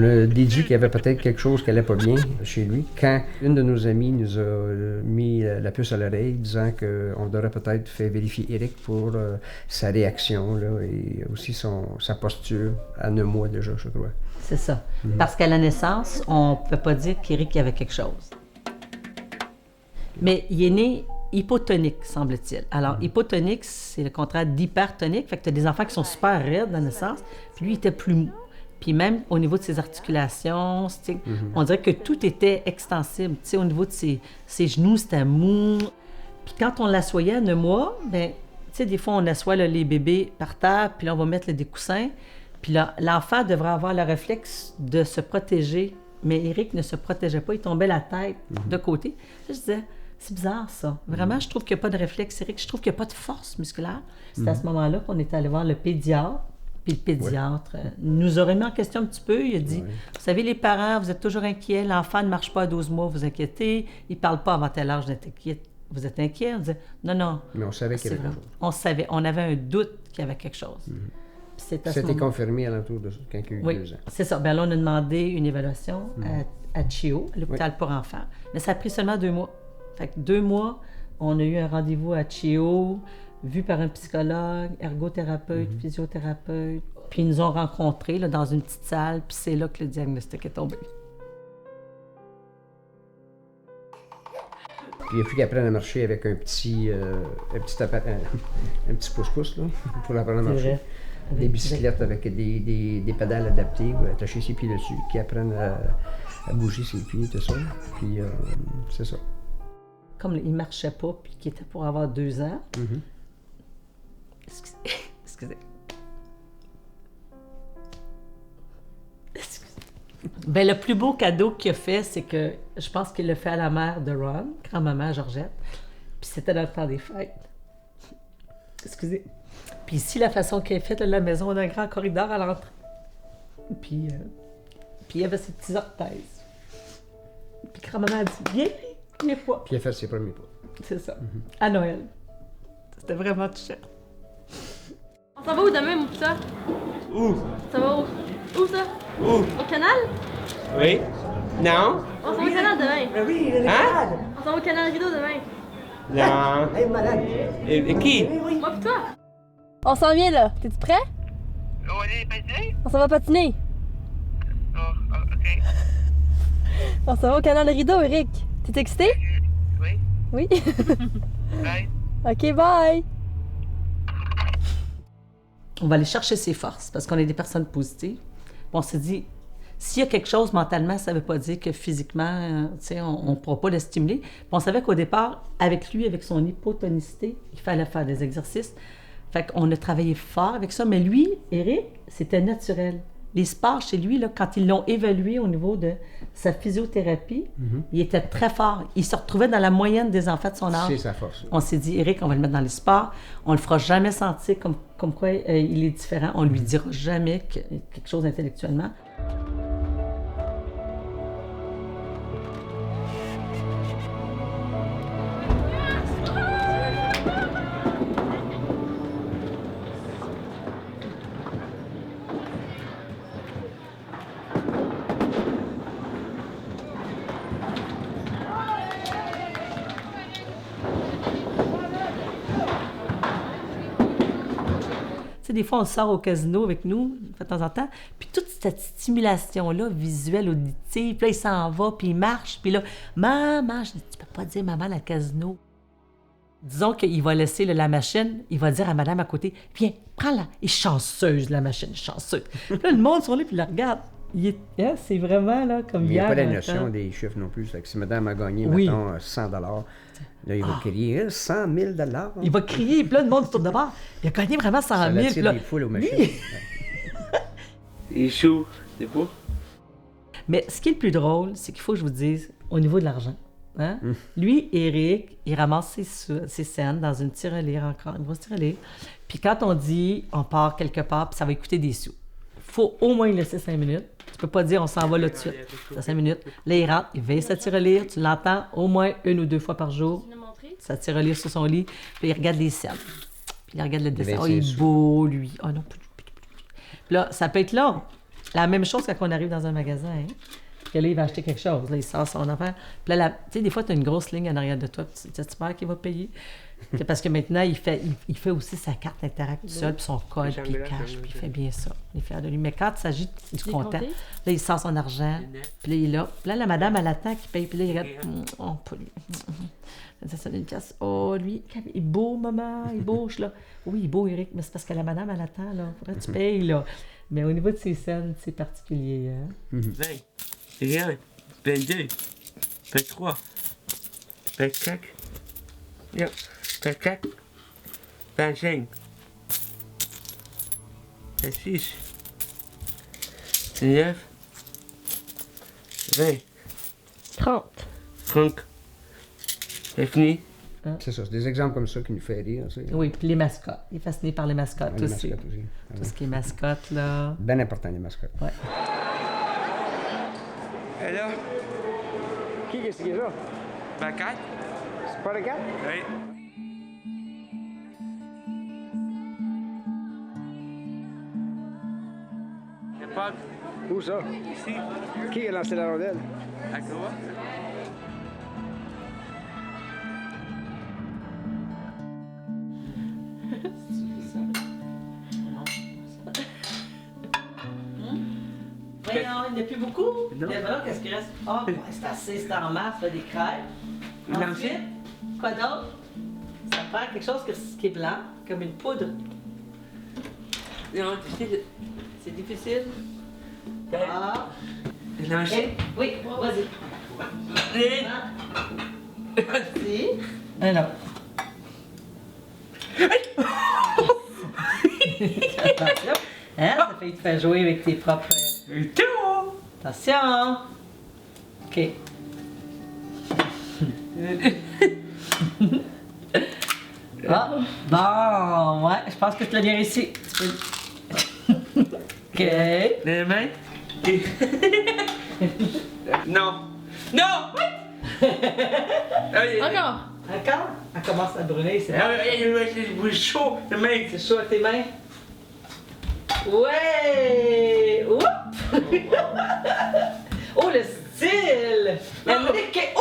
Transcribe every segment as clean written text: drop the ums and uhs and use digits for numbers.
a déduit qu'il y avait peut-être quelque chose qui n'allait pas bien chez lui. Quand une de nos amies nous a mis la puce à l'oreille, disant qu'on devrait peut-être faire vérifier Éric pour sa réaction là, et aussi sa posture à 9 mois déjà, je crois. C'est ça. Parce qu'à la naissance, on ne peut pas dire qu'Éric avait quelque chose. Mais il est né hypotonique, semble-t-il. Alors, hypotonique, c'est le contraire d'hypertonique. Fait que tu as des enfants qui sont super raides à la naissance, puis lui, il était plus mou. Puis même au niveau de ses articulations, on dirait que tout était extensible. T'sais, au niveau de ses genoux, c'était mou. Puis quand on l'assoyait à 9 mois, bien, tu sais, des fois, on assoit là, les bébés par terre, puis là, on va mettre des coussins. Puis là, l'enfant devrait avoir le réflexe de se protéger. Mais Éric ne se protégeait pas, il tombait la tête de côté. Je disais... C'est bizarre, ça. Vraiment, je trouve qu'il n'y a pas de réflexe, Éric. Je trouve qu'il n'y a pas de force musculaire. C'est à ce moment-là qu'on est allé voir le pédiatre. Puis le pédiatre nous aurait mis en question un petit peu. Il a dit, vous savez, les parents, vous êtes toujours inquiets. L'enfant ne marche pas à 12 mois, vous inquiétez. Il ne parle pas avant tel âge, vous êtes inquiets. On disait, non. Mais on savait qu'il y avait quelque chose. On savait. On avait un doute qu'il y avait quelque chose. C'était confirmé à l'entour de quand il y a eu 2 ans. C'est ça. Bien là, on a demandé une évaluation à Chio, à l'hôpital pour enfants. Mais ça a pris seulement 2 mois. Fait que 2 mois, on a eu un rendez-vous à Chio, vu par un psychologue, ergothérapeute, physiothérapeute. Puis ils nous ont rencontrés là, dans une petite salle, puis c'est là que le diagnostic est tombé. Puis il a fallu qu'il apprenne à marcher avec un petit pouce-pouce là, pour apprendre à marcher. Des bicyclettes avec des pédales adaptées, attacher ses pieds dessus, qui apprennent à bouger ses pieds, tout ça. Puis c'est ça. Comme il ne marchait pas, puis qu'il était pour avoir 2 ans. Excusez. Bien, le plus beau cadeau qu'il a fait, c'est que je pense qu'il l'a fait à la mère de Ron, grand-maman Georgette, puis c'était dans le temps des fêtes. Excusez. Puis ici, la façon qu'elle est faite, la maison, on a un grand corridor à l'entrée. Puis il y avait ses petits orthèses. Puis grand-maman a dit, viens, les fois. Puis il a fait ses premiers pas. C'est ça. À Noël. C'était vraiment touchant. On s'en va où demain, mon petit? Où? Ça va où? Où ça? Où? Au canal? Oui? Non? On s'en va au canal demain. Mais oui, il est Hein? malade. On s'en va au canal Rideau demain. Non. Elle est malade. Et qui? Oui, oui. Moi pis toi. On s'en vient là. T'es-tu prêt? On va aller patiner? On s'en va patiner. OK. On s'en va au canal Rideau, Eric. T'es excité? Oui. Oui. Bye. OK, bye. On va aller chercher ses forces parce qu'on est des personnes positives. On s'est dit, s'il y a quelque chose mentalement, ça ne veut pas dire que physiquement, on ne pourra pas le stimuler. Puis on savait qu'au départ, avec lui, avec son hypotonicité, il fallait faire des exercices. Fait qu'on a travaillé fort avec ça. Mais lui, Éric, c'était naturel. Les sports chez lui, là, quand ils l'ont évalué au niveau de sa physiothérapie, il était très fort. Il se retrouvait dans la moyenne des enfants de son âge. C'est sa force. On s'est dit, Éric, on va le mettre dans les sports. On le fera jamais sentir comme quoi il est différent. On lui dira jamais quelque chose intellectuellement. Des fois, on sort au casino avec nous, de temps en temps, puis toute cette stimulation-là, visuelle, auditive, puis là, il s'en va, puis il marche, puis là, maman, je dis, tu peux pas dire maman dans le casino. Disons qu'il va laisser la machine, il va dire à madame à côté, viens, prends-la. Il est chanceuse, la machine, chanceuse. Puis là, le monde sont là, puis il la regarde. C'est vraiment là, comme il n'y a hier. pas la notion des chiffres non plus. Si madame a gagné, mettons, 100 $, là, il va crier 100 000 $. Il va crier, puis là, le monde se tourne de bord. Il a gagné vraiment 100 000. Ça attire là, des foules aux machines. Il est chaud, c'est pas? Mais ce qui est le plus drôle, c'est qu'il faut que je vous dise, au niveau de l'argent, hein? Lui, Éric, il ramasse ses scènes dans une tirelire encore, une grosse tirelire. Puis quand on dit, on part quelque part, puis ça va coûter des sous. Il faut au moins laisser 5 minutes. Tu peux pas dire, on s'en va là tout de suite. Ça 5 minutes. Là, il rentre, il veille sa tirelire, tu l'entends au moins 1 ou 2 fois par jour. Sa tirelire sur son lit, puis il regarde les scènes. Puis il regarde le dessin. Oh, il est beau, lui. Oh non, puis là, ça peut être long. La même chose quand on arrive dans un magasin. Hein? Que là, il va acheter quelque chose. Là, il sort son affaire. Puis là, tu sais, des fois, tu as une grosse ligne en arrière de toi. Puis tu espères qu'il va payer. Parce que maintenant, il fait aussi sa carte Interact tout seul, puis son code, puis il cache, puis il fait bien ça. Il est fier de lui. Mais quand il s'agit du comptant, là, il sort son argent, puis là, il est là. Puis là, la madame, elle attend qu'il paye, puis là, il regarde. Oh, pas lui. Ça donne une pièce. Oh, lui, il est beau, maman, il est beau. Je suis là. Oui, il est beau, Eric, mais c'est parce que la madame, elle attend, là. Faudrait que tu payes, là. Mais au niveau de ces scènes, c'est particulier, hein? 20, 21, 22, 23, 24, 24, 25, 26, 19, 20, 30. 30. C'est fini? C'est ça, c'est des exemples comme ça qui nous fait rire. Tu sais. Oui, puis les mascottes. Il est fasciné par les mascottes Les aussi. mascottes aussi. Tout ce qui est mascotte, là. Bien important, les mascottes. Ouais. Et là, Qui est-ce qui est là? 24? C'est pas le gars? Oui. C'est pas Où ça? ici, Qui a lancé la rondelle? à quoi? Voyons, il n'y en a plus beaucoup. Non. Il y a voilà, qu'est-ce qui reste? Ah, ouais, c'est assez, c'est en masse, là, des crêpes. Non, Ensuite, quoi d'autre? Ça prend quelque chose qui est blanc, comme une poudre. Non, tu sais, C'est difficile. c'est Ah. lancé. Oui, vas-y. Vas-y. Alors. Attention. Hein? Ça fait que tu fais jouer avec tes propres. Tout! Attention! OK. Ah, bon, ouais, je pense que tu l'as bien réussi. Tu peux- OK. Les mains? Non! Non! Encore. Encore? Elle commence à brûler, c'est C'est chaud, les mains! C'est chaud à tes mains? Ouais! Oups! Oh, le style! Enrique! Oh!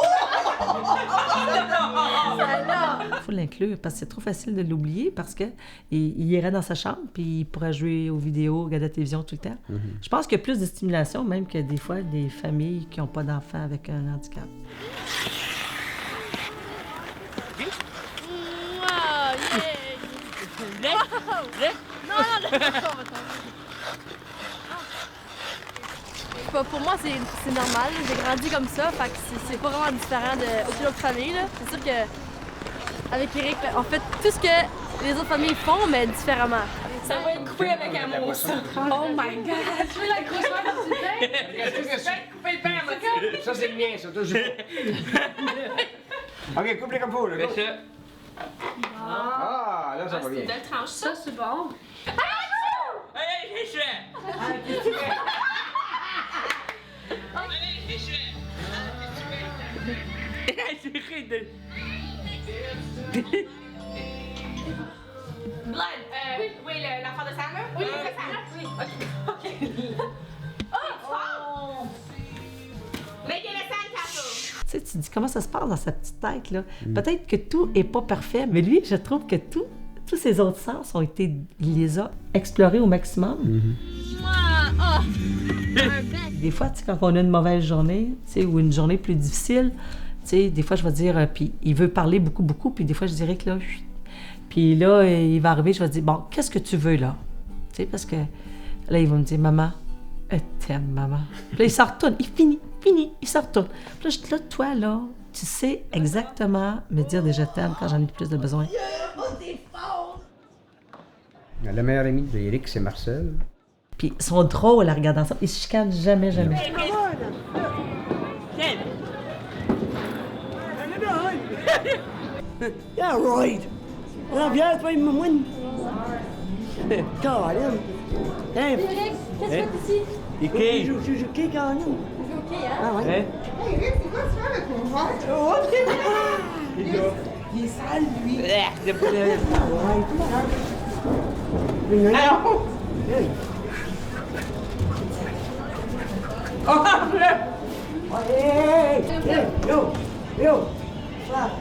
Il faut l'inclure parce que c'est trop facile de l'oublier parce que il irait dans sa chambre puis il pourrait jouer aux vidéos, regarder la télévision tout le temps. Je pense qu'il y a plus de stimulation même que des fois des familles qui n'ont pas d'enfants avec un handicap. Wow, yeah. Non, pour moi, c'est normal. J'ai grandi comme ça, fait que c'est pas vraiment différent d'aucune autre famille. là. C'est sûr que avec Eric, on fait tout ce que les autres familles font, mais différemment. Ça va être coupé avec amour, ça. Oh my god! Tu veux l'accrocheur du pain? Couper le pain à moitié. Ça, c'est le mien, ça, toujours. OK, coupe-les comme faut, là. Fais ça. Ah, là, ça va bien. Une belle tranche, ça, c'est bon. Allez, je fais! Blood. Oui, l'enfant de Sandra? Oui, c'est Sandra. Oui. OK. Oh, fort! Make it a sandcastle. Tu sais, tu te dis comment ça se passe dans sa petite tête, là. Peut-être que tout n'est pas parfait, mais lui, je trouve que tous ses autres sens ont été, il les a explorés au maximum. Des fois, tu sais, quand on a une mauvaise journée, tu sais, ou une journée plus difficile, tu sais, des fois, je vais dire, puis il veut parler beaucoup, puis des fois, je dirais que là, chut. Puis là, il va arriver, je vais dire, bon, qu'est-ce que tu veux, là? Tu sais, parce que là, il va me dire, maman, je t'aime, maman. Puis là, il s'en retourne, il finit, il s'en retourne. Puis là, je dis, là, toi, là, tu sais exactement me dire des je t'aime quand j'en ai plus de besoin. Le meilleur ami d'Éric, c'est Marcel. Puis ils sont drôles à regarder ensemble. Ils se chicanent jamais. Yeah, right. Ah, viens, toi, il me moine. Caroline. Hein? Eric, qu'est-ce que tu fais ici? Et Je joue qui, Caroline? Ok, hein? Ah, ouais. Oh, ok. Il est sale, lui. Hey, yo! Ça!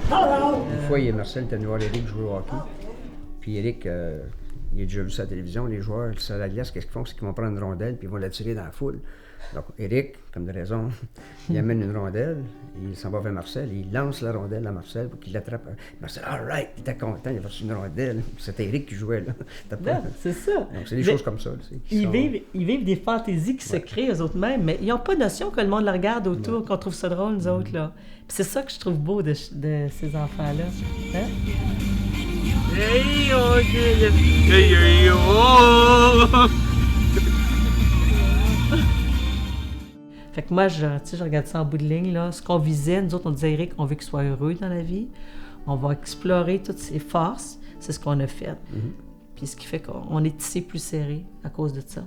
Une fois, Marcel était venu voir Éric jouer au hockey. Puis Éric, il a déjà vu ça à la télévision, les joueurs sur la glace, qu'est-ce qu'ils font? C'est qu'ils vont prendre une rondelle puis ils vont la tirer dans la foule. Donc Éric, comme de raison, il amène une rondelle, il s'en va vers Marcel, il lance la rondelle à Marcel pour qu'il l'attrape. Marcel, all right, il était content, il a reçu une rondelle. C'était Éric qui jouait là. Non, c'est ça. Donc c'est des choses comme ça. Ils vivent des fantaisies qui se créent eux-mêmes, mais ils n'ont pas notion que le monde le regarde autour, qu'on trouve ça drôle, nous autres. Là. Puis c'est ça que je trouve beau de ces enfants-là. Hein? Hey, oh, hey, hey, oh. Fait que moi, je regarde ça en bout de ligne. Là. Ce qu'on visait, nous autres, on disait, Éric, on veut qu'il soit heureux dans la vie. On va explorer toutes ses forces. C'est ce qu'on a fait. Puis ce qui fait qu'on est tissé plus serré à cause de ça.